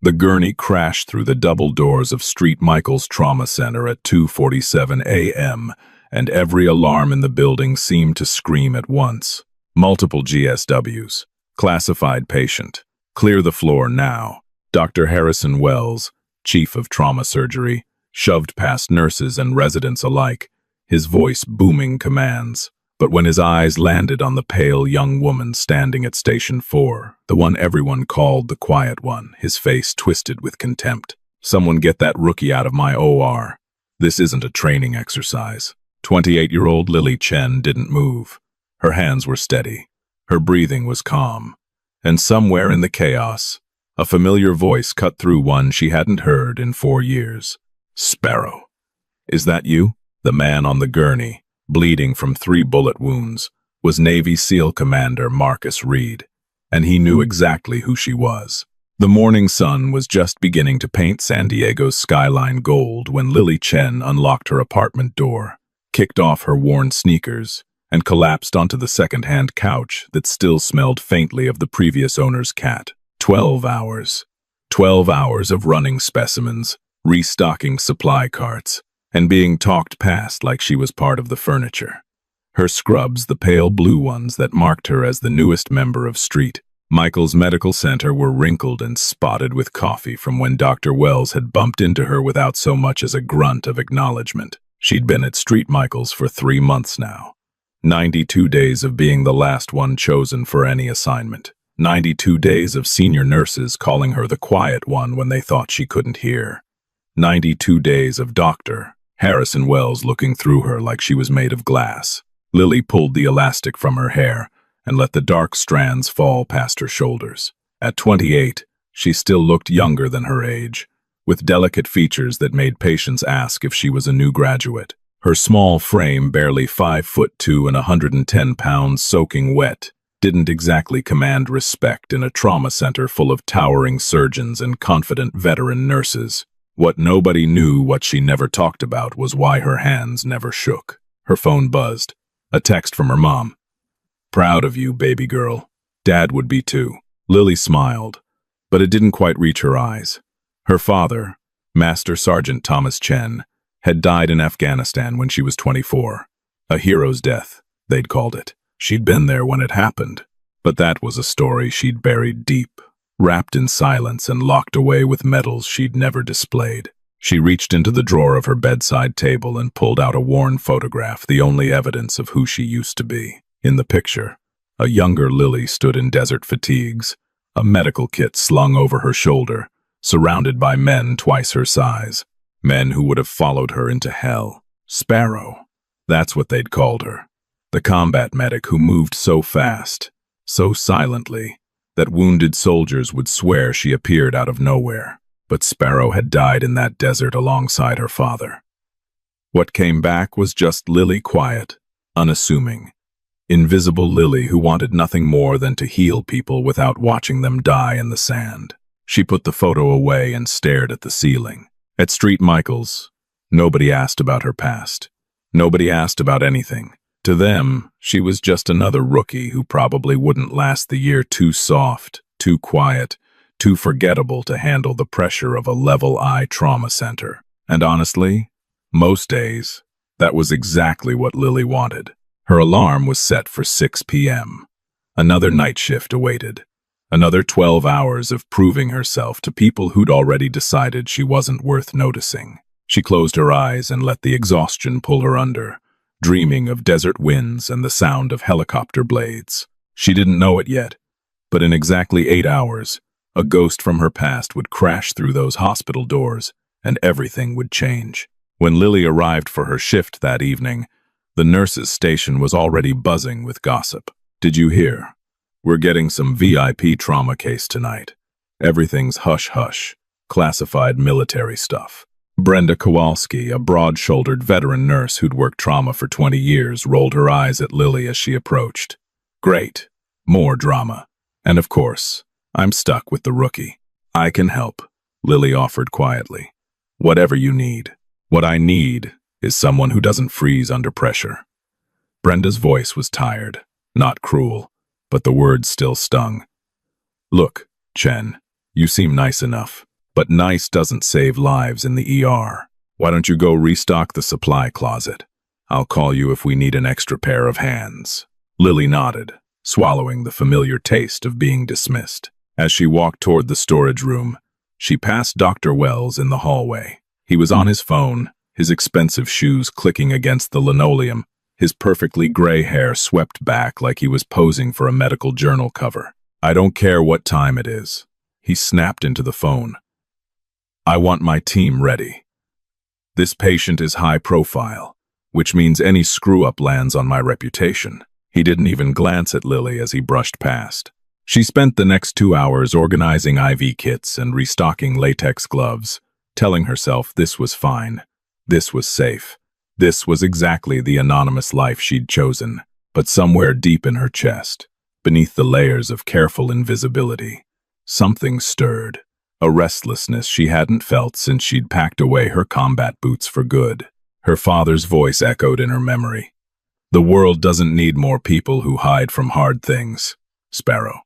The gurney crashed through the double doors of St. Michael's Trauma Center at 2:47 a.m., and every alarm in the building seemed to scream at once. Multiple GSWs. Classified patient. Clear the floor now. Dr. Harrison Wells, chief of trauma surgery, shoved past nurses and residents alike, his voice booming commands. But when his eyes landed on the pale young woman standing at Station 4, the one everyone called the quiet one, his face twisted with contempt. Someone get that rookie out of my OR. This isn't a training exercise. 28-year-old Lily Chen didn't move. Her hands were steady. Her breathing was calm. And somewhere in the chaos, a familiar voice cut through one she hadn't heard in 4 years. "Sparrow. Is that you?" The man on the gurney, bleeding from 3 bullet wounds, was Navy SEAL Commander Marcus Reed, and he knew exactly who she was. The morning sun was just beginning to paint San Diego's skyline gold when Lily Chen unlocked her apartment door, kicked off her worn sneakers, and collapsed onto the second-hand couch that still smelled faintly of the previous owner's cat. 12 hours. 12 hours of running specimens, restocking supply carts, and being talked past like she was part of the furniture. Her scrubs, the pale blue ones that marked her as the newest member of St. Michael's Medical Center, were wrinkled and spotted with coffee from when Dr. Wells had bumped into her without so much as a grunt of acknowledgement. She'd been at St. Michael's for 3 months now. 92 days of being the last one chosen for any assignment. 92 days of senior nurses calling her the quiet one when they thought she couldn't hear. 92 days of Dr. Harrison Wells looking through her like she was made of glass. Lily pulled the elastic from her hair and let the dark strands fall past her shoulders. At 28, she still looked younger than her age, with delicate features that made patients ask if she was a new graduate. Her small frame, barely 5'2" and 110 pounds soaking wet, didn't exactly command respect in a trauma center full of towering surgeons and confident veteran nurses. What nobody knew, what she never talked about, was why her hands never shook. Her phone buzzed. A text from her mom. "Proud of you, baby girl. Dad would be too." Lily smiled, but it didn't quite reach her eyes. Her father, Master Sergeant Thomas Chen, had died in Afghanistan when she was 24. A hero's death, they'd called it. She'd been there when it happened, but that was a story she'd buried deep, wrapped in silence and locked away with medals she'd never displayed. She reached into the drawer of her bedside table and pulled out a worn photograph, the only evidence of who she used to be. In the picture, a younger Lily stood in desert fatigues, a medical kit slung over her shoulder, surrounded by men twice her size, men who would have followed her into hell. Sparrow, that's what they'd called her. The combat medic who moved so fast, so silently, that wounded soldiers would swear she appeared out of nowhere. But Sparrow had died in that desert alongside her father. What came back was just Lily, quiet, unassuming. Invisible Lily who wanted nothing more than to heal people without watching them die in the sand. She put the photo away and stared at the ceiling. At St. Michael's, nobody asked about her past. Nobody asked about anything. To them, she was just another rookie who probably wouldn't last the year. Too soft, too quiet, too forgettable to handle the pressure of a level I trauma center. And honestly, most days, that was exactly what Lily wanted. Her alarm was set for 6 p.m. Another night shift awaited. Another 12 hours of proving herself to people who'd already decided she wasn't worth noticing. She closed her eyes and let the exhaustion pull her under, dreaming of desert winds and the sound of helicopter blades. She didn't know it yet, but in exactly 8 hours, a ghost from her past would crash through those hospital doors, and everything would change. When Lily arrived for her shift that evening, the nurses' station was already buzzing with gossip. "Did you hear? We're getting some VIP trauma case tonight. Everything's hush-hush, classified military stuff." Brenda Kowalski, a broad-shouldered veteran nurse who'd worked trauma for 20 years, rolled her eyes at Lily as she approached. "Great. More drama. And of course, I'm stuck with the rookie." "I can help," Lily offered quietly. "Whatever you need. What I need is someone who doesn't freeze under pressure." Brenda's voice was tired, not cruel, but the words still stung. "Look, Chen, you seem nice enough, But nice doesn't save lives in the ER. Why don't you go restock the supply closet? I'll call you if we need an extra pair of hands." Lily nodded, swallowing the familiar taste of being dismissed. As she walked toward the storage room, she passed Dr. Wells in the hallway. He was on his phone, his expensive shoes clicking against the linoleum, his perfectly gray hair swept back like he was posing for a medical journal cover. "I don't care what time it is," he snapped into the phone. "I want my team ready. This patient is high profile, which means any screw-up lands on my reputation." He didn't even glance at Lily as he brushed past. She spent the next 2 hours organizing IV kits and restocking latex gloves, telling herself this was fine, this was safe, this was exactly the anonymous life she'd chosen. But somewhere deep in her chest, beneath the layers of careful invisibility, something stirred, a restlessness she hadn't felt since she'd packed away her combat boots for good. Her father's voice echoed in her memory. "The world doesn't need more people who hide from hard things, Sparrow.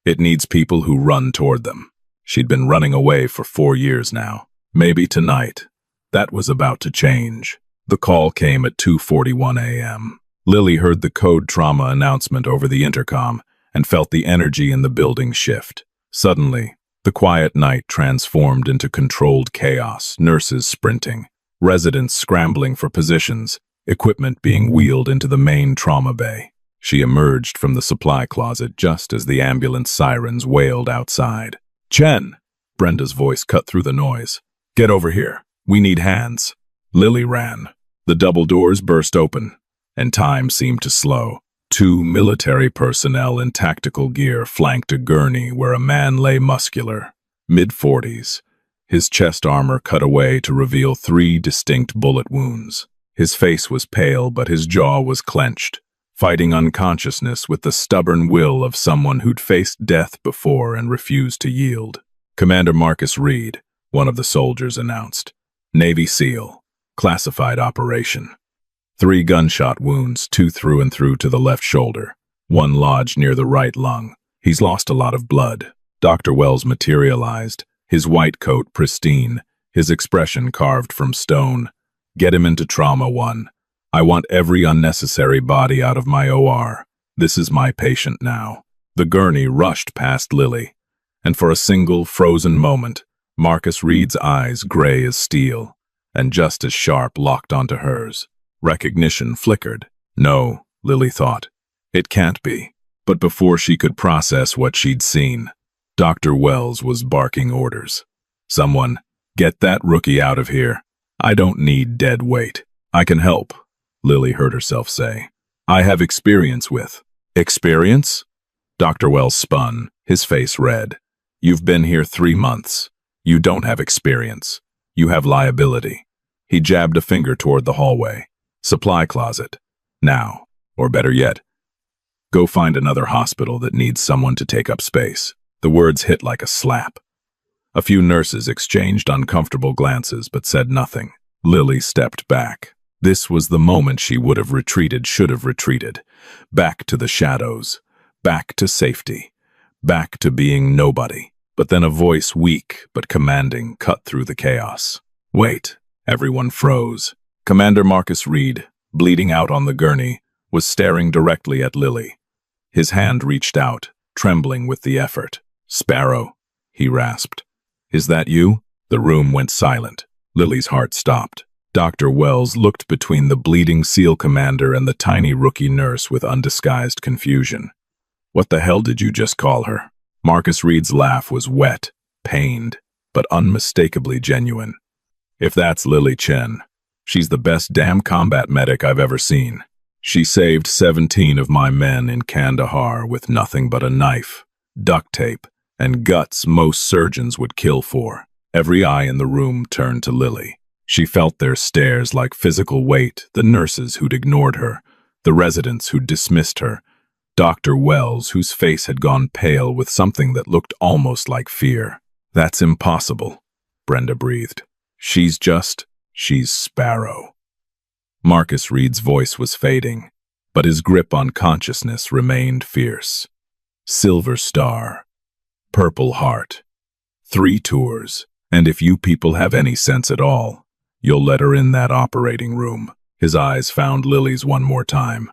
It needs people who run toward them." She'd been running away for 4 years now. Maybe tonight, that was about to change. The call came at 2:41 a.m. Lily heard the code trauma announcement over the intercom and felt the energy in the building shift. Suddenly, the quiet night transformed into controlled chaos, nurses sprinting, residents scrambling for positions, equipment being wheeled into the main trauma bay. She emerged from the supply closet just as the ambulance sirens wailed outside. "Chen!" Brenda's voice cut through the noise. "Get over here. We need hands." Lily ran. The double doors burst open, and time seemed to slow. 2 military personnel in tactical gear flanked a gurney where a man lay muscular, mid-40s, his chest armor cut away to reveal 3 distinct bullet wounds. His face was pale, but his jaw was clenched, fighting unconsciousness with the stubborn will of someone who'd faced death before and refused to yield. "Commander Marcus Reed," one of the soldiers announced. "Navy SEAL. Classified operation. 3 gunshot wounds, 2 through and through to the left shoulder, 1 lodged near the right lung. He's lost a lot of blood." Dr. Wells materialized, his white coat pristine, his expression carved from stone. "Get him into Trauma 1. I want every unnecessary body out of my OR. This is my patient now." The gurney rushed past Lily, and for a single, frozen moment, Marcus Reed's eyes, gray as steel, and just as sharp, locked onto hers. Recognition flickered. No, Lily thought. It can't be. But before she could process what she'd seen, Dr. Wells was barking orders. "Someone, get that rookie out of here. I don't need dead weight. I can help," Lily heard herself say. "I have experience with." "Experience?" Dr. Wells spun, his face red. "You've been here 3 months. You don't have experience. You have liability." He jabbed a finger toward the hallway. "Supply closet. Now. Or better yet, go find another hospital that needs someone to take up space." The words hit like a slap. A few nurses exchanged uncomfortable glances but said nothing. Lily stepped back. This was the moment she would have retreated, should have retreated. Back to the shadows. Back to safety. Back to being nobody. But then a voice, weak but commanding, cut through the chaos. "Wait." Everyone froze. Commander Marcus Reed, bleeding out on the gurney, was staring directly at Lily. His hand reached out, trembling with the effort. "Sparrow," he rasped. "Is that you?" The room went silent. Lily's heart stopped. Dr. Wells looked between the bleeding SEAL commander and the tiny rookie nurse with undisguised confusion. "What the hell did you just call her?" Marcus Reed's laugh was wet, pained, but unmistakably genuine. "If that's Lily Chen, she's the best damn combat medic I've ever seen. She saved 17 of my men in Kandahar with nothing but a knife, duct tape, and guts most surgeons would kill for." Every eye in the room turned to Lily. She felt their stares like physical weight, the nurses who'd ignored her, the residents who'd dismissed her, Dr. Wells, whose face had gone pale with something that looked almost like fear. "That's impossible," Brenda breathed. She's Sparrow." Marcus Reed's voice was fading, but his grip on consciousness remained fierce. "Silver Star, Purple Heart, 3 tours, And if you people have any sense at all, you'll let her in that operating room." His eyes found Lily's one more time.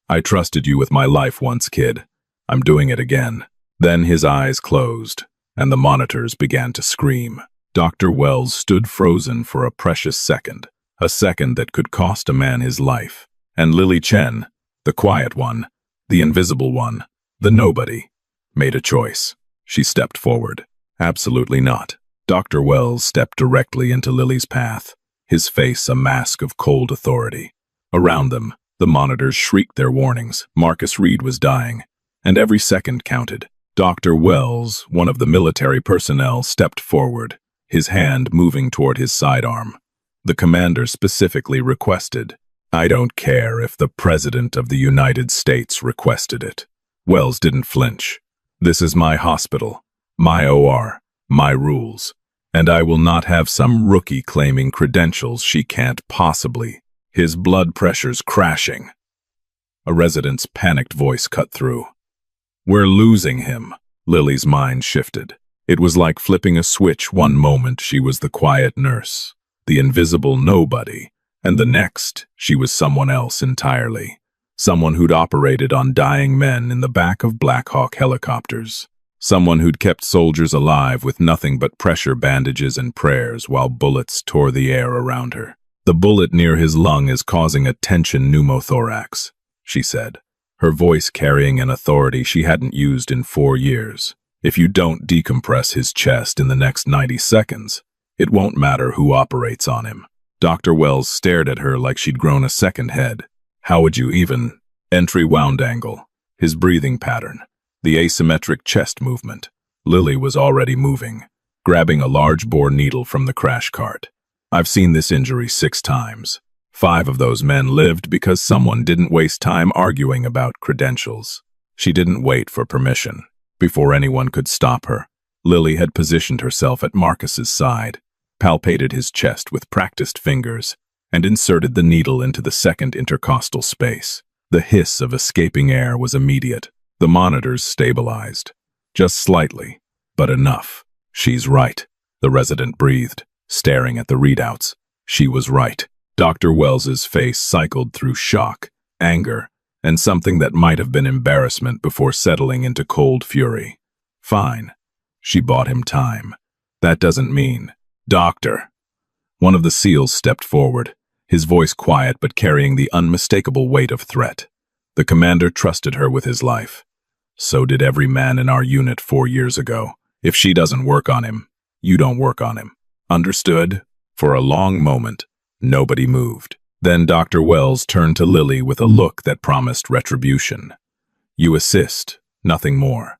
"I trusted you with my life once, kid. I'm doing it again." Then his eyes closed, and the monitors began to scream. Dr. Wells stood frozen for a precious second, a second that could cost a man his life. And Lily Chen, the quiet one, the invisible one, the nobody, made a choice. She stepped forward. Absolutely not. Dr. Wells stepped directly into Lily's path, his face a mask of cold authority. Around them, the monitors shrieked their warnings. Marcus Reed was dying, and every second counted. Dr. Wells, one of the military personnel, stepped forward, his hand moving toward his sidearm. The commander specifically requested, "I don't care if the President of the United States requested it." Wells didn't flinch. "This is my hospital, my OR, my rules, and I will not have some rookie claiming credentials she can't possibly." His blood pressure's crashing. A resident's panicked voice cut through. "We're losing him." Lily's mind shifted. It was like flipping a switch. One moment she was the quiet nurse, the invisible nobody, and the next she was someone else entirely. Someone who'd operated on dying men in the back of Black Hawk helicopters. Someone who'd kept soldiers alive with nothing but pressure bandages and prayers while bullets tore the air around her. "The bullet near his lung is causing a tension pneumothorax," she said, her voice carrying an authority she hadn't used in 4 years. "If you don't decompress his chest in the next 90 seconds, it won't matter who operates on him." Dr. Wells stared at her like she'd grown a second head. "How would you even—" Entry wound angle, his breathing pattern, the asymmetric chest movement. Lily was already moving, grabbing a large bore needle from the crash cart. "I've seen this injury 6 times. 5 of those men lived because someone didn't waste time arguing about credentials." She didn't wait for permission. Before anyone could stop her, Lily had positioned herself at Marcus's side, palpated his chest with practiced fingers, and inserted the needle into the second intercostal space. The hiss of escaping air was immediate. The monitors stabilized. Just slightly, but enough. "She's right," the resident breathed, staring at the readouts. She was right. Dr. Wells's face cycled through shock, anger, and something that might have been embarrassment before settling into cold fury. Fine. She bought him time. That doesn't mean— "Doctor." One of the SEALs stepped forward, his voice quiet but carrying the unmistakable weight of threat. The commander trusted her with his life. So did every man in our unit 4 years ago. If she doesn't work on him, you don't work on him. Understood? For a long moment, nobody moved. Then Dr. Wells turned to Lily with a look that promised retribution. "You assist, nothing more.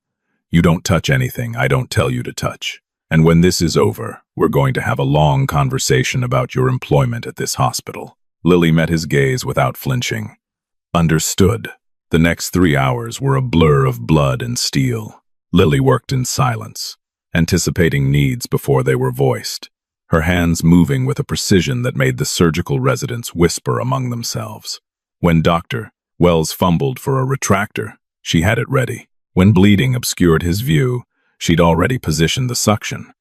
You don't touch anything I don't tell you to touch. And when this is over, we're going to have a long conversation about your employment at this hospital." Lily met his gaze without flinching. Understood. The next 3 hours were a blur of blood and steel. Lily worked in silence, anticipating needs before they were voiced, her hands moving with a precision that made the surgical residents whisper among themselves. When Dr. Wells fumbled for a retractor, she had it ready. When bleeding obscured his view, she'd already positioned the suction.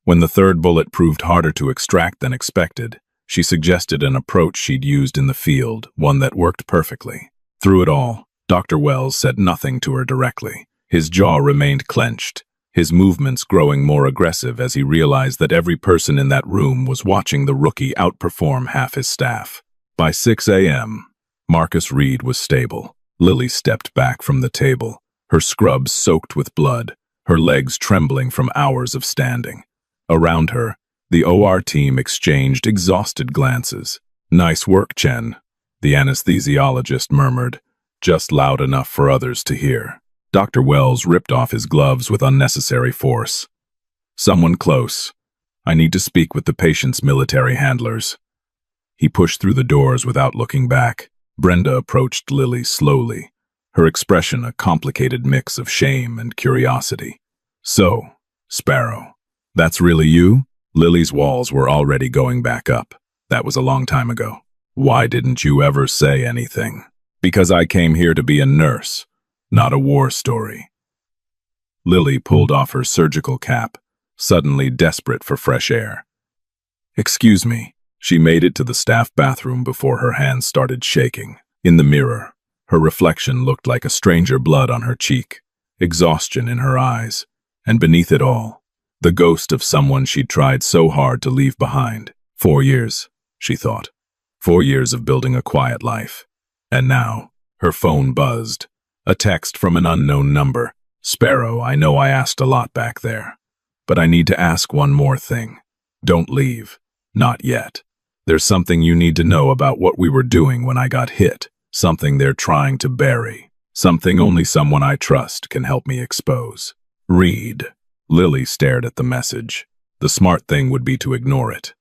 When the third bullet proved harder to extract than expected, she suggested an approach she'd used in the field, one that worked perfectly. Through it all, Dr. Wells said nothing to her directly. His jaw remained clenched, his movements growing more aggressive as he realized that every person in that room was watching the rookie outperform half his staff. By 6 a.m., Marcus Reed was stable. Lily stepped back from the table, her scrubs soaked with blood, her legs trembling from hours of standing. Around her, the OR team exchanged exhausted glances. "Nice work, Chen," the anesthesiologist murmured, just loud enough for others to hear. Dr. Wells ripped off his gloves with unnecessary force. "Someone close. I need to speak with the patient's military handlers." He pushed through the doors without looking back. Brenda approached Lily slowly, her expression a complicated mix of shame and curiosity. "So, Sparrow, that's really you?" Lily's walls were already going back up. "That was a long time ago. Why didn't you ever say anything?" "Because I came here to be a nurse, not a war story." Lily pulled off her surgical cap, suddenly desperate for fresh air. "Excuse me." She made it to the staff bathroom before her hands started shaking. In the mirror, her reflection looked like a stranger blood on her cheek, exhaustion in her eyes, and beneath it all, the ghost of someone she'd tried so hard to leave behind. 4 years, she thought. 4 years of building a quiet life. And now, her phone buzzed. A text from an unknown number. "Sparrow, I know I asked a lot back there, but I need to ask one more thing. Don't leave. Not yet. There's something you need to know about what we were doing when I got hit. Something they're trying to bury. Something only someone I trust can help me expose. Read." Lily stared at the message. The smart thing would be to ignore it.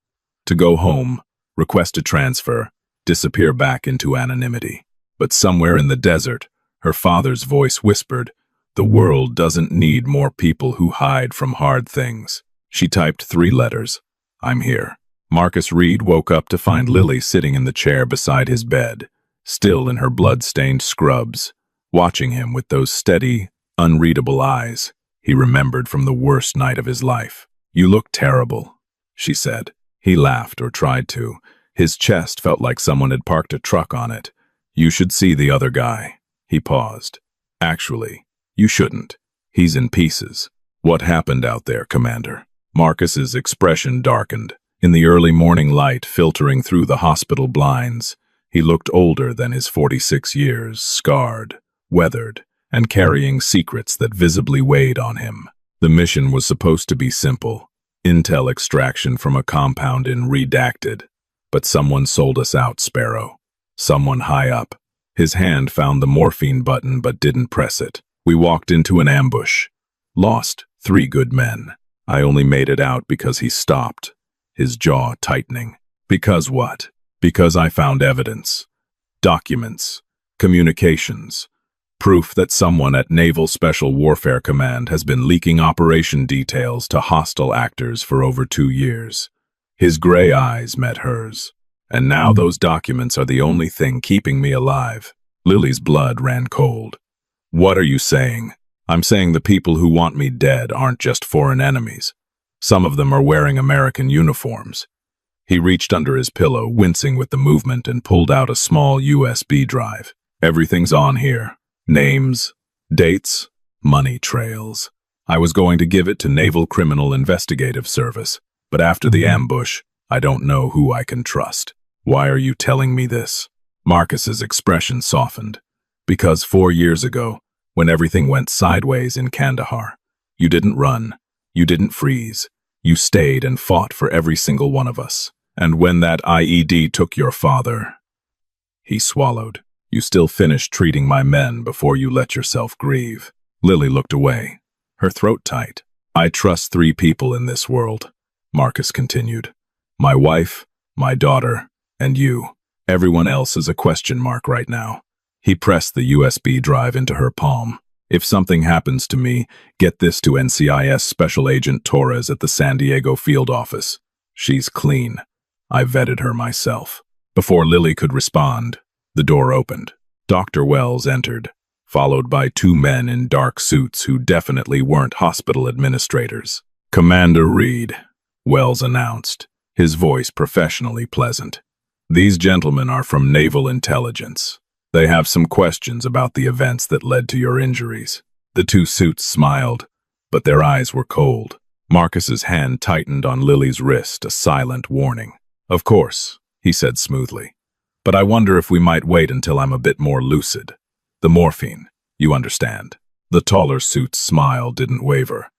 To go home, request a transfer, disappear back into anonymity. But somewhere in the desert, her father's voice whispered, "The world doesn't need more people who hide from hard things." She typed 3 letters. "I'm here." Marcus Reed woke up to find Lily sitting in the chair beside his bed, still in her blood-stained scrubs, watching him with those steady, unreadable eyes he remembered from the worst night of his life. "You look terrible," she said. He laughed, or tried to. His chest felt like someone had parked a truck on it. "You should see the other guy." He paused. "Actually, you shouldn't. He's in pieces." "What happened out there, Commander?" Marcus's expression darkened. In the early morning light filtering through the hospital blinds, he looked older than his 46 years, scarred, weathered, and carrying secrets that visibly weighed on him. The mission was supposed to be simple. Intel extraction from a compound in Redacted. But someone sold us out, Sparrow. Someone high up. His hand found the morphine button but didn't press it. We walked into an ambush. Lost 3 good men. I only made it out because he stopped, his jaw tightening. Because what? Because I found evidence. Documents. Communications. Proof that someone at Naval Special Warfare Command has been leaking operation details to hostile actors for over 2 years. His gray eyes met hers. And now those documents are the only thing keeping me alive. Lily's blood ran cold. "What are you saying?" "I'm saying the people who want me dead aren't just foreign enemies. Some of them are wearing American uniforms." He reached under his pillow, wincing with the movement, and pulled out a small USB drive. "Everything's on here. Names, dates, money trails. I was going to give it to Naval Criminal Investigative Service, but after the ambush, I don't know who I can trust." "Why are you telling me this?" Marcus's expression softened. "Because 4 years ago, when everything went sideways in Kandahar, you didn't run, you didn't freeze, you stayed and fought for every single one of us. And when that IED took your father," he swallowed, "you still finished treating my men before you let yourself grieve." Lily looked away, her throat tight. "I trust 3 people in this world," Marcus continued. "My wife, my daughter, and you. Everyone else is a question mark right now." He pressed the USB drive into her palm. "If something happens to me, get this to NCIS Special Agent Torres at the San Diego field office. She's clean. I vetted her myself." Before Lily could respond, the door opened. Dr. Wells entered, followed by 2 men in dark suits who definitely weren't hospital administrators. "Commander Reed," Wells announced, his voice professionally pleasant. "These gentlemen are from Naval Intelligence. They have some questions about the events that led to your injuries." The 2 suits smiled, but their eyes were cold. Marcus's hand tightened on Lily's wrist, a silent warning. "Of course," he said smoothly. "But I wonder if we might wait until I'm a bit more lucid. The morphine, you understand." The taller suit's smile didn't waver.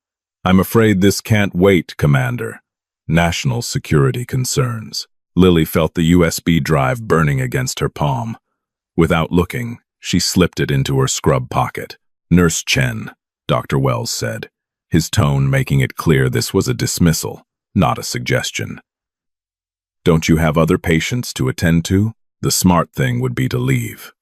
"I'm afraid this can't wait, Commander. National security concerns." Lily felt the USB drive burning against her palm. Without looking, she slipped it into her scrub pocket. "Nurse Chen," Dr. Wells said, his tone making it clear this was a dismissal, not a suggestion. "Don't you have other patients to attend to?" The smart thing would be to leave.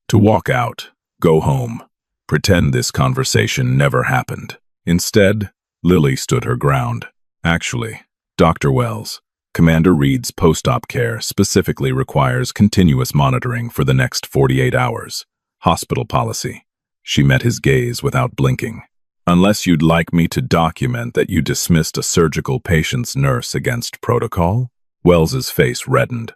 To walk out, go home, pretend this conversation never happened. Instead, Lily stood her ground. "Actually, Dr. Wells, Commander Reed's post-op care specifically requires continuous monitoring for the next 48 hours. Hospital policy." She met his gaze without blinking. Unless you'd like me to document that you dismissed a surgical patient's nurse against protocol? Wells's face reddened.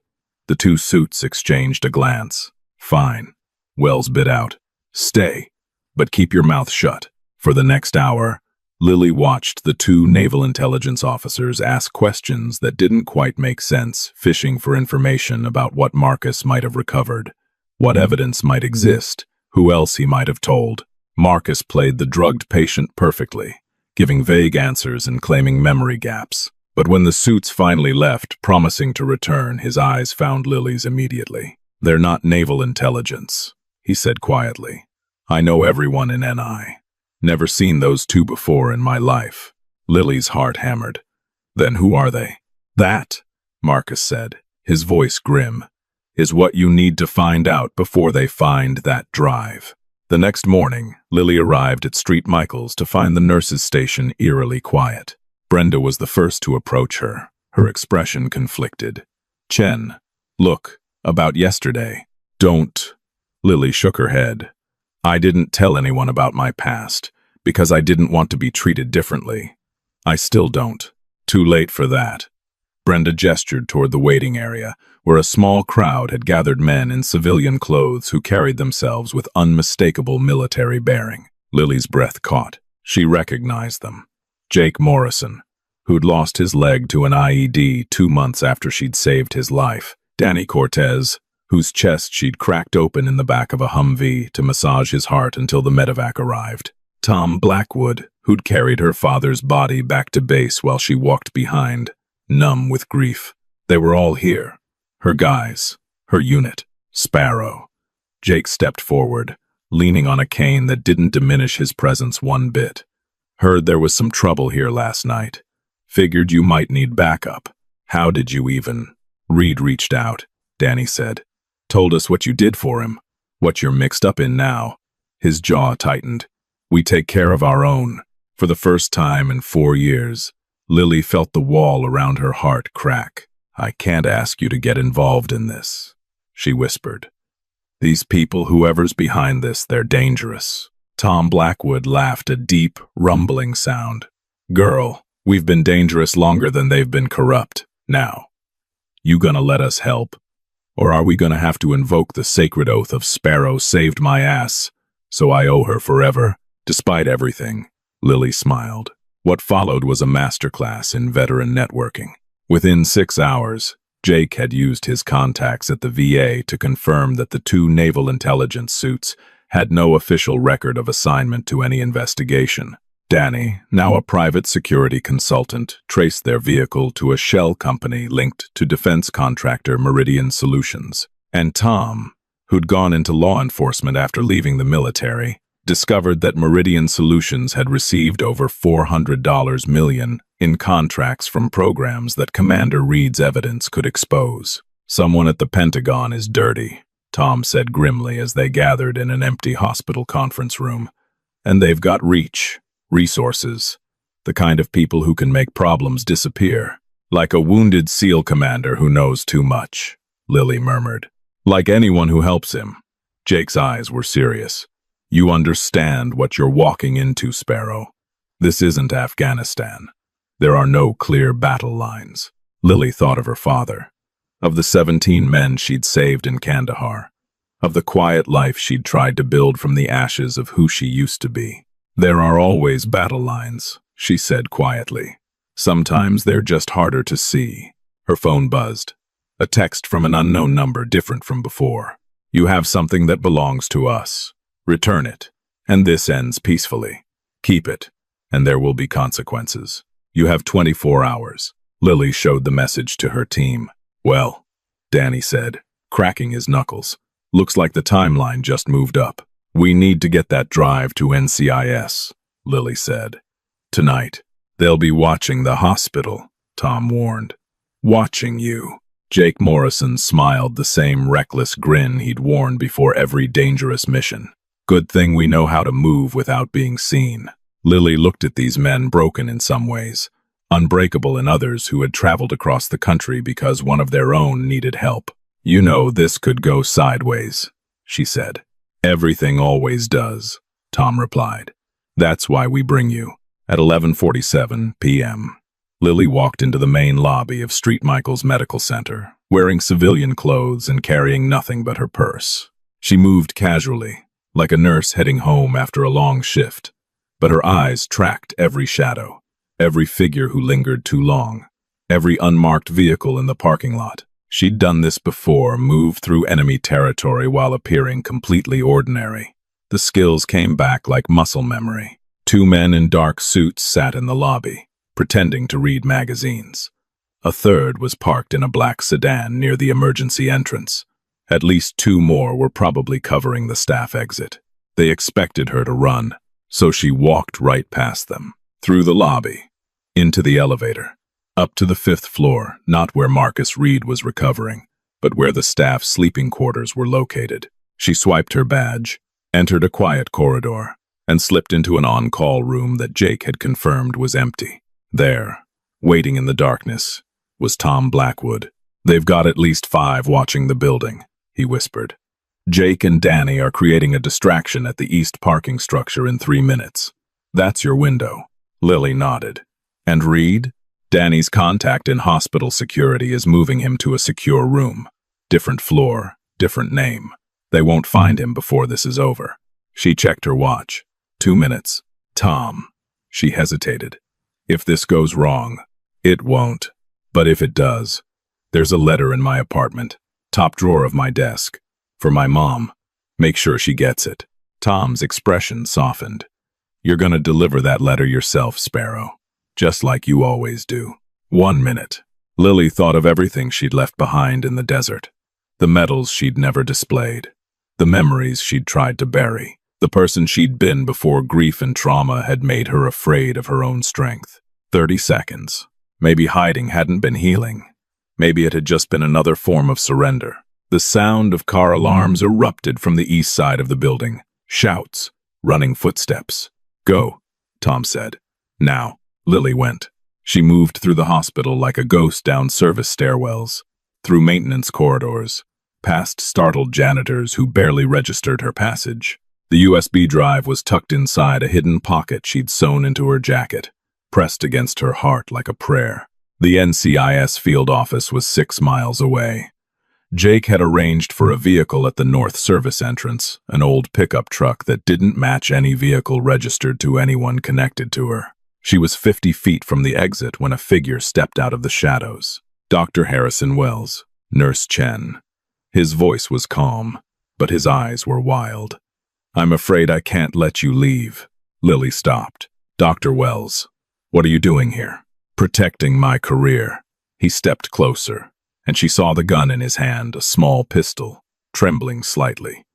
The two suits exchanged a glance. Fine. Wells bit out. Stay, but keep your mouth shut. For the next hour, Lily watched the two naval intelligence officers ask questions that didn't quite make sense, fishing for information about what Marcus might have recovered, what evidence might exist, who else he might have told. Marcus played the drugged patient perfectly, giving vague answers and claiming memory gaps. But when the suits finally left, promising to return, his eyes found Lily's immediately. They're not naval intelligence, he said quietly. I know everyone in NI. Never seen those two before in my life. Lily's heart hammered. Then who are they? That, Marcus said, his voice grim, is what you need to find out before they find that drive. The next morning, Lily arrived at Street Michael's to find the nurse's station eerily quiet. Brenda was the first to approach her, her expression conflicted. Chen, look, about yesterday. Don't. Lily shook her head. I didn't tell anyone about my past, because I didn't want to be treated differently. I still don't. Too late for that. Brenda gestured toward the waiting area, where a small crowd had gathered men in civilian clothes who carried themselves with unmistakable military bearing. Lily's breath caught. She recognized them. Jake Morrison, who'd lost his leg to an IED 2 months after she'd saved his life. Danny Cortez, whose chest she'd cracked open in the back of a Humvee to massage his heart until the medevac arrived. Tom Blackwood, who'd carried her father's body back to base while she walked behind, numb with grief. They were all here. Her guys, her unit, Sparrow. Jake stepped forward, leaning on a cane that didn't diminish his presence one bit. Heard there was some trouble here last night. Figured you might need backup. How did you even? Reed reached out, Danny said. Told us what you did for him, what you're mixed up in now. His jaw tightened. We take care of our own. For the first time in 4 years, Lily felt the wall around her heart crack. I can't ask you to get involved in this, she whispered. These people, whoever's behind this, they're dangerous. Tom Blackwood laughed a deep, rumbling sound. Girl, we've been dangerous longer than they've been corrupt. Now, you gonna let us help? Or are we gonna have to invoke the sacred oath of Sparrow saved my ass, so I owe her forever? Despite everything, Lily smiled. What followed was a masterclass in veteran networking. Within 6 hours, Jake had used his contacts at the VA to confirm that the two naval intelligence suits had no official record of assignment to any investigation. Danny, now a private security consultant, traced their vehicle to a shell company linked to defense contractor Meridian Solutions. And Tom, who'd gone into law enforcement after leaving the military, discovered that Meridian Solutions had received over $400 million in contracts from programs that Commander Reed's evidence could expose. Someone at the Pentagon is dirty, Tom said grimly as they gathered in an empty hospital conference room. And they've got reach, resources, the kind of people who can make problems disappear. Like a wounded SEAL commander who knows too much, Lily murmured. Like anyone who helps him. Jake's eyes were serious. You understand what you're walking into, Sparrow. This isn't Afghanistan. There are no clear battle lines. Lily thought of her father, of the 17 men she'd saved in Kandahar, of the quiet life she'd tried to build from the ashes of who she used to be. There are always battle lines, she said quietly. Sometimes they're just harder to see. Her phone buzzed. A text from an unknown number different from before. You have something that belongs to us. Return it, and this ends peacefully. Keep it, and there will be consequences. You have 24 hours. Lily showed the message to her team. Well, Danny said, cracking his knuckles. Looks like the timeline just moved up. We need to get that drive to NCIS, Lily said. Tonight, they'll be watching the hospital, Tom warned. Watching you. Jake Morrison smiled the same reckless grin he'd worn before every dangerous mission. Good thing we know how to move without being seen. Lily looked at these men broken in some ways, unbreakable in others who had traveled across the country because one of their own needed help. You know this could go sideways, she said. Everything always does, Tom replied. That's why we bring you. At 11:47 p.m., Lily walked into the main lobby of St. Michael's Medical Center, wearing civilian clothes and carrying nothing but her purse. She moved casually, like a nurse heading home after a long shift, but her eyes tracked every shadow, every figure who lingered too long, every unmarked vehicle in the parking lot. She'd done this before, moved through enemy territory while appearing completely ordinary. The skills came back like muscle memory. Two men in dark suits sat in the lobby, pretending to read magazines. A third was parked in a black sedan near the emergency entrance. At least two more were probably covering the staff exit. They expected her to run, so she walked right past them, through the lobby, into the elevator, up to the 5th floor, not where Marcus Reed was recovering, but where the staff sleeping quarters were located. She swiped her badge, entered a quiet corridor, and slipped into an on-call room that Jake had confirmed was empty. There, waiting in the darkness, was Tom Blackwood. "They've got at least 5 watching the building," he whispered. "Jake and Danny are creating a distraction at the east parking structure in 3 minutes. That's your window." Lily nodded. "And Reed? Danny's contact in hospital security is moving him to a secure room. Different floor, different name. They won't find him before this is over." She checked her watch. 2 minutes. "Tom." She hesitated. "If this goes wrong, it won't. But if it does, there's a letter in my apartment, top drawer of my desk, for my mom. Make sure she gets it." Tom's expression softened. "You're gonna deliver that letter yourself, Sparrow, just like you always do." 1 minute. Lily thought of everything she'd left behind in the desert. The medals she'd never displayed. The memories she'd tried to bury. The person she'd been before grief and trauma had made her afraid of her own strength. 30 seconds. Maybe hiding hadn't been healing. Maybe it had just been another form of surrender. The sound of car alarms erupted from the east side of the building. Shouts, running footsteps. "Go," Tom said. "Now." Lily went. She moved through the hospital like a ghost down service stairwells, through maintenance corridors, past startled janitors who barely registered her passage. The USB drive was tucked inside a hidden pocket she'd sewn into her jacket, pressed against her heart like a prayer. The NCIS field office was 6 miles away. Jake had arranged for a vehicle at the north service entrance, an old pickup truck that didn't match any vehicle registered to anyone connected to her. She was 50 feet from the exit when a figure stepped out of the shadows. Dr. Harrison Wells, Nurse Chen. His voice was calm, but his eyes were wild. "I'm afraid I can't let you leave." Lily stopped. "Dr. Wells, what are you doing here?" "Protecting my career." He stepped closer, and she saw the gun in his hand, a small pistol, trembling slightly.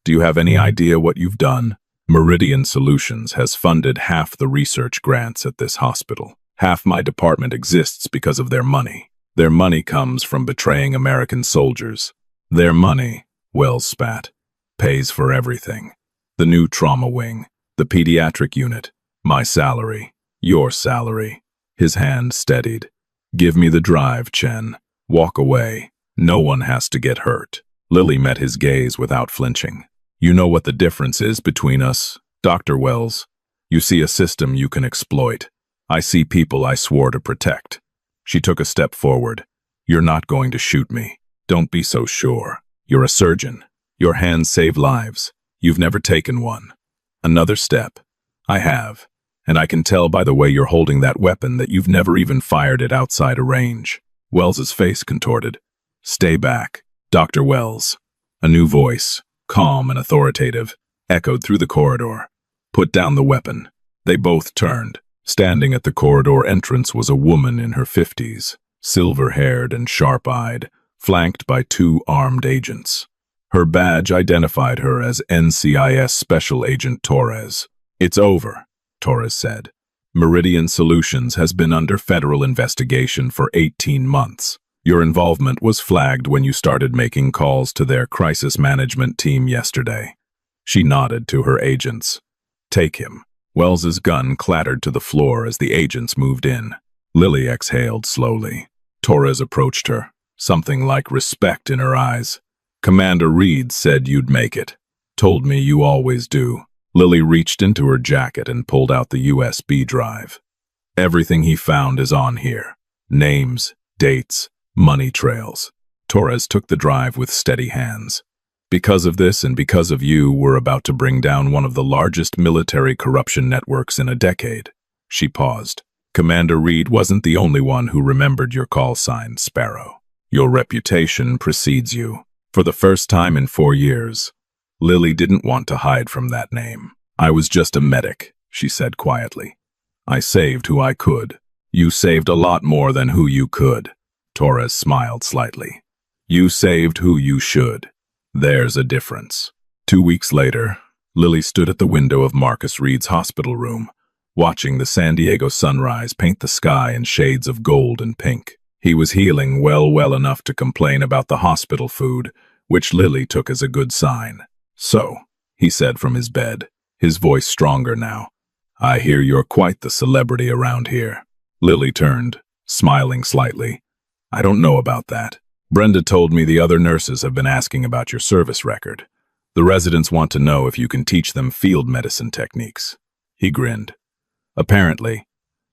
"Do you have any idea what you've done?" Meridian Solutions has funded half the research grants at this hospital. Half my department exists because of their money. Their money comes from betraying American soldiers. Their money, Wells spat, pays for everything. The new trauma wing, the pediatric unit, my salary, your salary. His hand steadied. "Give me the drive, Chen. Walk away. No one has to get hurt." Lily met his gaze without flinching. "You know what the difference is between us, Dr. Wells. You see a system you can exploit. I see people I swore to protect." She took a step forward. "You're not going to shoot me. Don't be so sure. You're a surgeon. Your hands save lives. You've never taken one." Another step. "I have. And I can tell by the way you're holding that weapon that you've never even fired it outside a range." Wells's face contorted. "Stay back, Dr. Wells." A new voice, calm and authoritative, echoed through the corridor. "Put down the weapon." They both turned. Standing at the corridor entrance was a woman in her 50s, silver-haired and sharp-eyed, flanked by 2 armed agents. Her badge identified her as NCIS Special Agent Torres. "It's over," Torres said. "Meridian Solutions has been under federal investigation for 18 months. Your involvement was flagged when you started making calls to their crisis management team yesterday." She nodded to her agents. "Take him." Wells's gun clattered to the floor as the agents moved in. Lily exhaled slowly. Torres approached her, something like respect in her eyes. "Commander Reed said you'd make it. Told me you always do." Lily reached into her jacket and pulled out the USB drive. Everything he found is on here. Names, dates, money trails. Torres took the drive with steady hands. Because of this and because of you, we're about to bring down one of the largest military corruption networks in a decade. She paused. Commander Reed wasn't the only one who remembered your call sign, Sparrow. Your reputation precedes you. For the first time in 4 years, Lily didn't want to hide from that name. I was just a medic, she said quietly. I saved who I could. You saved a lot more than who you could. Torres smiled slightly. You saved who you should. There's a difference. 2 weeks later, Lily stood at the window of Marcus Reed's hospital room, watching the San Diego sunrise paint the sky in shades of gold and pink. He was healing well enough to complain about the hospital food, which Lily took as a good sign. So, he said from his bed, his voice stronger now, I hear you're quite the celebrity around here. Lily turned, smiling slightly. I don't know about that. Brenda told me the other nurses have been asking about your service record. The residents want to know if you can teach them field medicine techniques. He grinned. Apparently,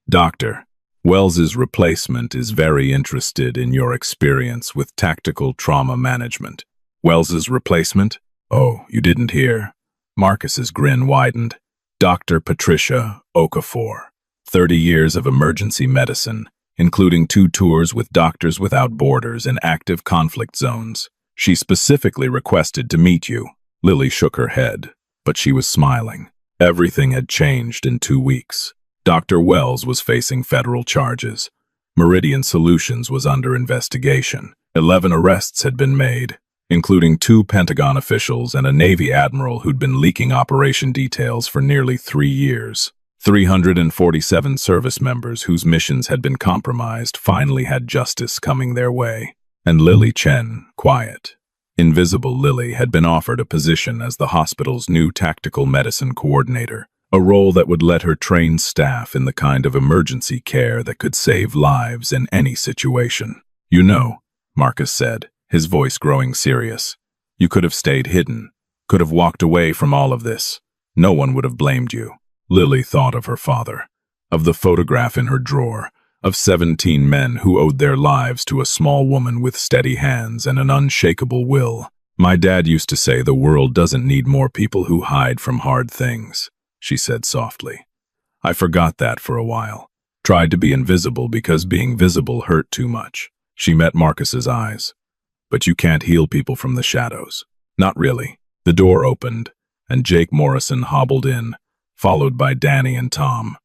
Dr. Wells's replacement is very interested in your experience with tactical trauma management. Wells's replacement? Oh, you didn't hear. Marcus's grin widened. Dr. Patricia Okafor. 30 years of emergency medicine, including 2 tours with Doctors Without Borders in active conflict zones. She specifically requested to meet you. Lily shook her head, but she was smiling. Everything had changed in 2 weeks. Dr. Wells was facing federal charges. Meridian Solutions was under investigation. 11 arrests had been made, including 2 Pentagon officials and a Navy admiral who'd been leaking operation details for nearly 3 years. 347 service members whose missions had been compromised finally had justice coming their way. And Lily Chen, quiet, invisible Lily, had been offered a position as the hospital's new tactical medicine coordinator, a role that would let her train staff in the kind of emergency care that could save lives in any situation. You know, Marcus said, his voice growing serious, you could have stayed hidden, could have walked away from all of this. No one would have blamed you. Lily thought of her father, of the photograph in her drawer, of 17 men who owed their lives to a small woman with steady hands and an unshakable will. My dad used to say the world doesn't need more people who hide from hard things, she said softly. I forgot that for a while. Tried to be invisible because being visible hurt too much. She met Marcus's eyes. But you can't heal people from the shadows. Not really. The door opened, and Jake Morrison hobbled in, followed by Danny and Tom.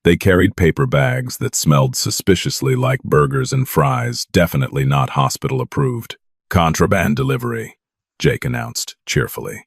They carried paper bags that smelled suspiciously like burgers and fries, definitely not hospital approved. Contraband delivery, Jake announced cheerfully.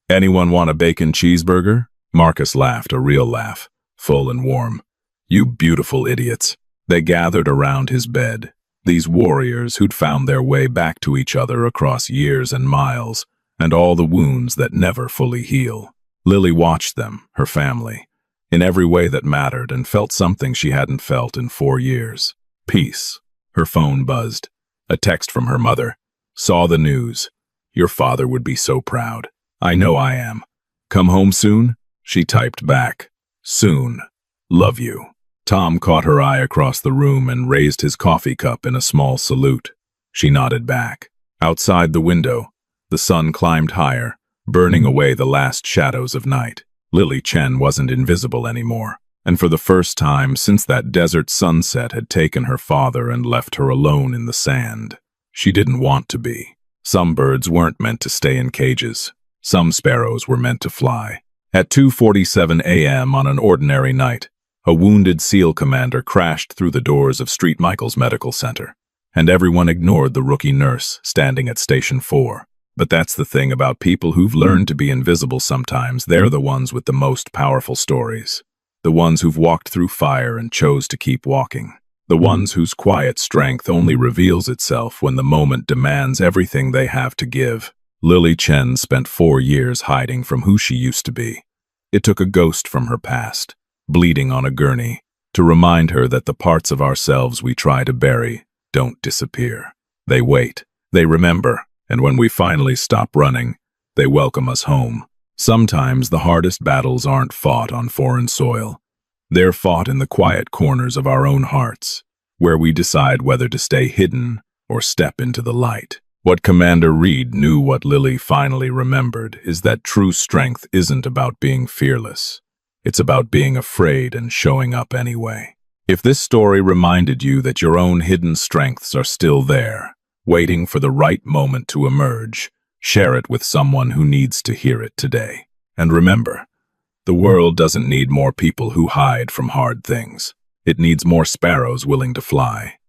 Anyone want a bacon cheeseburger? Marcus laughed, a real laugh, full and warm. You beautiful idiots. They gathered around his bed, these warriors who'd found their way back to each other across years and miles, and all the wounds that never fully heal. Lily watched them, her family, in every way that mattered, and felt something she hadn't felt in 4 years. Peace. Her phone buzzed. A text from her mother. Saw the news. Your father would be so proud. I know I am. Come home soon? She typed back. Soon. Love you. Tom caught her eye across the room and raised his coffee cup in a small salute. She nodded back. Outside the window, the sun climbed higher, burning away the last shadows of night. Lily Chen wasn't invisible anymore, and for the first time since that desert sunset had taken her father and left her alone in the sand. She didn't want to be. Some birds weren't meant to stay in cages. Some sparrows were meant to fly. At 2:47 a.m. on an ordinary night, a wounded SEAL commander crashed through the doors of St. Michael's Medical Center, and everyone ignored the rookie nurse standing at Station 4. But that's the thing about people who've learned to be invisible sometimes. They're the ones with the most powerful stories. The ones who've walked through fire and chose to keep walking. The ones whose quiet strength only reveals itself when the moment demands everything they have to give. Lily Chen spent 4 years hiding from who she used to be. It took a ghost from her past, bleeding on a gurney, to remind her that the parts of ourselves we try to bury don't disappear. They wait, they remember, and when we finally stop running, they welcome us home. Sometimes the hardest battles aren't fought on foreign soil. They're fought in the quiet corners of our own hearts, where we decide whether to stay hidden or step into the light. What Commander Reed knew, what Lily finally remembered, is that true strength isn't about being fearless. It's about being afraid and showing up anyway. If this story reminded you that your own hidden strengths are still there, waiting for the right moment to emerge, share it with someone who needs to hear it today. And remember, the world doesn't need more people who hide from hard things. It needs more sparrows willing to fly.